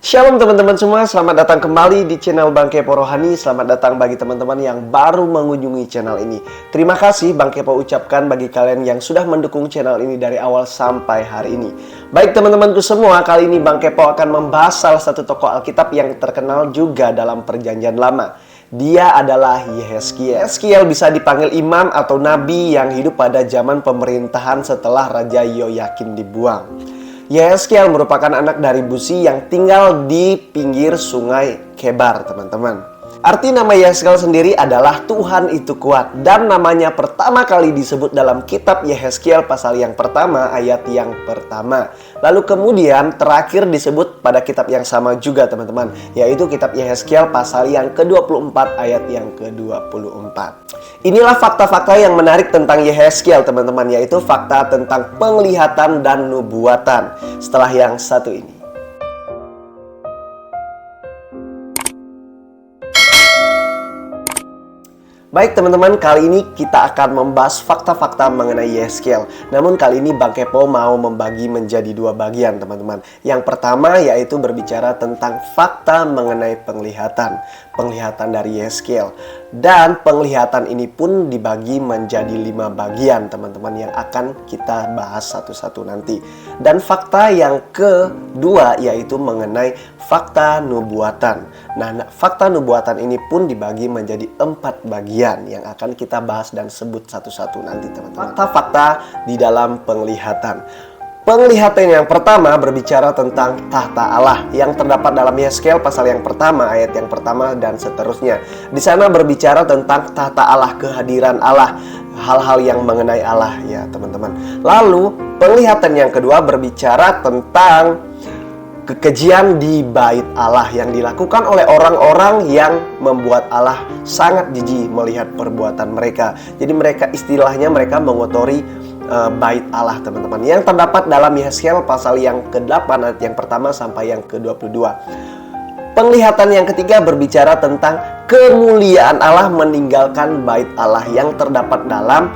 Shalom teman-teman semua, selamat datang kembali di channel Bang Kepo Rohani. Selamat datang bagi teman-teman yang baru mengunjungi channel ini. Terima kasih Bang Kepo ucapkan bagi kalian yang sudah mendukung channel ini dari awal sampai hari ini. Baik teman-temanku semua, kali ini Bang Kepo akan membahas salah satu tokoh Alkitab yang terkenal juga dalam Perjanjian Lama. Dia adalah Yehezkiel. Yehezkiel bisa dipanggil imam atau nabi yang hidup pada zaman pemerintahan setelah Raja Yoyakim dibuang. Yehezkiel merupakan anak dari Buzi yang tinggal di pinggir sungai Kebar, teman-teman. Arti nama Yehezkiel sendiri adalah Tuhan itu kuat, dan namanya pertama kali disebut dalam kitab Yehezkiel pasal yang pertama ayat yang pertama. Lalu kemudian terakhir disebut pada kitab yang sama juga, teman-teman, yaitu kitab Yehezkiel pasal yang ke-24 ayat yang ke-24. Inilah fakta-fakta yang menarik tentang Yehezkiel, teman-teman, yaitu fakta tentang penglihatan dan nubuatan setelah yang satu ini. Baik teman-teman, kali ini kita akan membahas fakta-fakta mengenai Yehezkiel. Namun kali ini Bang Kepo mau membagi menjadi dua bagian, teman-teman. Yang pertama yaitu berbicara tentang fakta mengenai penglihatan. Penglihatan dari Yehezkiel. Dan penglihatan ini pun dibagi menjadi 5 bagian, teman-teman, yang akan kita bahas satu-satu nanti. Dan fakta yang kedua yaitu mengenai fakta nubuatan. Nah, fakta nubuatan ini pun dibagi menjadi 4 bagian yang akan kita bahas dan sebut satu-satu nanti, teman-teman. Fakta-fakta di dalam penglihatan. Penglihatan yang pertama berbicara tentang tahta Allah yang terdapat dalam Yehezkiel pasal yang pertama, ayat yang pertama dan seterusnya. Di sana berbicara tentang tahta Allah, kehadiran Allah, hal-hal yang mengenai Allah ya, teman-teman. Lalu penglihatan yang kedua berbicara tentang kekejian di bait Allah yang dilakukan oleh orang-orang yang membuat Allah sangat jijik melihat perbuatan mereka. Jadi mereka istilahnya mereka mengotori bait Allah, teman-teman, yang terdapat dalam Yehezkiel pasal yang ke-8 ayat yang pertama sampai yang ke-22. Penglihatan yang ketiga berbicara tentang kemuliaan Allah meninggalkan bait Allah yang terdapat dalam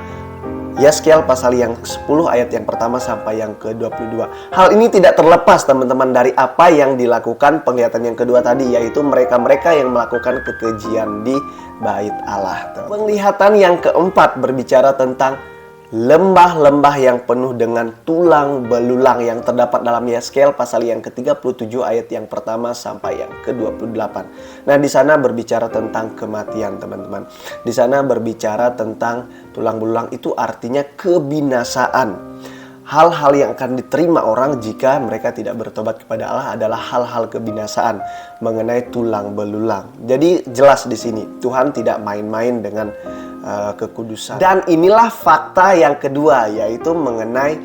Yehezkiel pasal yang 10 ayat yang pertama sampai yang ke-22. Hal ini tidak terlepas, teman-teman, dari apa yang dilakukan penglihatan yang kedua tadi, yaitu mereka-mereka yang melakukan kekejian di bait Allah. Penglihatan yang keempat berbicara tentang lembah-lembah yang penuh dengan tulang belulang yang terdapat dalam Yehezkiel pasal yang ke-37 ayat yang pertama sampai yang ke-28. Nah, di sana berbicara tentang kematian, teman-teman. Di sana berbicara tentang tulang belulang, itu artinya kebinasaan. Hal-hal yang akan diterima orang jika mereka tidak bertobat kepada Allah adalah hal-hal kebinasaan mengenai tulang belulang. Jadi jelas di sini Tuhan tidak main-main dengan kekudusan. Dan inilah fakta yang kedua, yaitu mengenai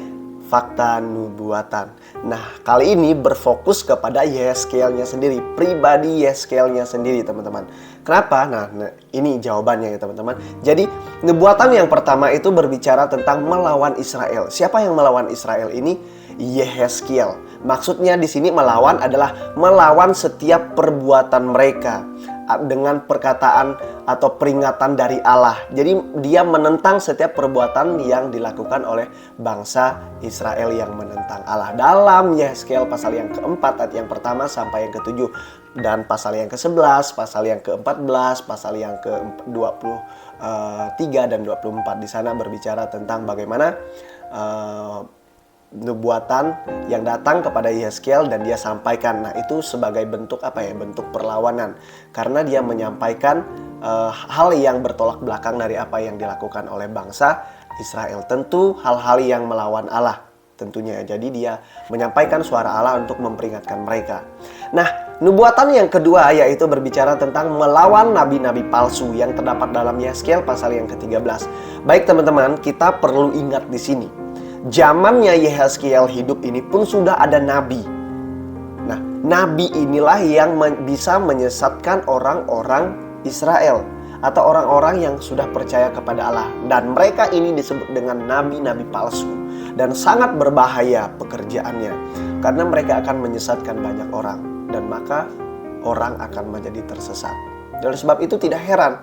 fakta nubuatan. Nah, kali ini berfokus kepada Yehezkielnya sendiri, pribadi Yehezkielnya sendiri, teman-teman. Kenapa? Nah, ini jawabannya ya, teman-teman. Jadi, nubuatan yang pertama itu berbicara tentang melawan Israel. Siapa yang melawan Israel ini? Yehezkiel. Maksudnya di sini melawan adalah melawan setiap perbuatan mereka dengan perkataan atau peringatan dari Allah. Jadi dia menentang setiap perbuatan yang dilakukan oleh bangsa Israel yang menentang Allah. Dalam Yehezkiel pasal yang keempat ayat yang pertama sampai yang ke-7, dan pasal yang ke-11, pasal yang ke-14, pasal yang ke-23 dan 24. Di sana berbicara tentang bagaimana nubuatan yang datang kepada Yehezkiel dan dia sampaikan. Nah, itu sebagai bentuk apa ya? Bentuk perlawanan. Karena dia menyampaikan hal yang bertolak belakang dari apa yang dilakukan oleh bangsa Israel. Tentu hal-hal yang melawan Allah tentunya. Jadi dia menyampaikan suara Allah untuk memperingatkan mereka. Nah, nubuatan yang kedua yaitu berbicara tentang melawan nabi-nabi palsu yang terdapat dalam Yehezkiel pasal yang ke-13. Baik teman-teman, kita perlu ingat di sini. Zamannya Yehezkiel hidup ini pun sudah ada nabi. Nah, nabi inilah yang bisa menyesatkan orang-orang Israel atau orang-orang yang sudah percaya kepada Allah. Dan mereka ini disebut dengan nabi-nabi palsu. Dan sangat berbahaya pekerjaannya. Karena mereka akan menyesatkan banyak orang. Dan maka orang akan menjadi tersesat. Oleh sebab itu tidak heran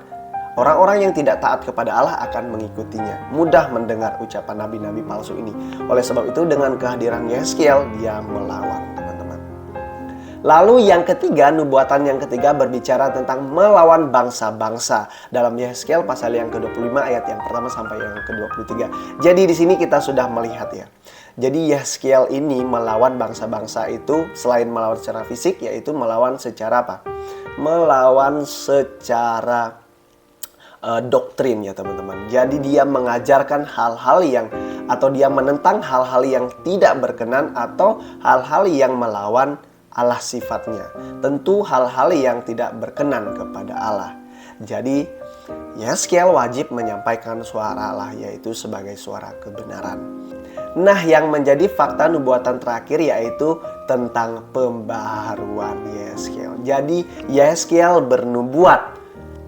orang-orang yang tidak taat kepada Allah akan mengikutinya. Mudah mendengar ucapan nabi-nabi palsu ini. Oleh sebab itu dengan kehadiran Yehezkiel dia melawan, teman-teman. Lalu yang ketiga, nubuatan yang ketiga berbicara tentang melawan bangsa-bangsa. Dalam Yehezkiel pasal yang ke-25 ayat yang pertama sampai yang ke-23. Jadi di sini kita sudah melihat ya. Jadi Yehezkiel ini melawan bangsa-bangsa itu selain melawan secara fisik, yaitu melawan secara apa? Melawan secara doktrin ya teman-teman. Jadi dia mengajarkan hal-hal yang atau dia menentang hal-hal yang tidak berkenan atau hal-hal yang melawan Allah sifatnya. Tentu hal-hal yang tidak berkenan kepada Allah. Jadi Yehezkiel wajib menyampaikan suara Allah, yaitu sebagai suara kebenaran. Nah, yang menjadi fakta nubuatan terakhir yaitu tentang pembaharuan Yehezkiel. Jadi Yehezkiel bernubuat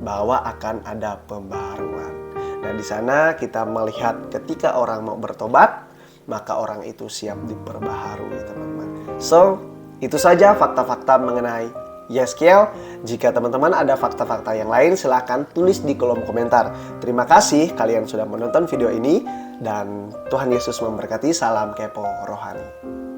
bahwa akan ada pembaharuan. Nah, di sana kita melihat ketika orang mau bertobat, maka orang itu siap diperbaharui, teman-teman. So, itu saja fakta-fakta mengenai Yehezkiel. Jika teman-teman ada fakta-fakta yang lain, silahkan tulis di kolom komentar. Terima kasih kalian sudah menonton video ini, dan Tuhan Yesus memberkati. Salam kepo rohani.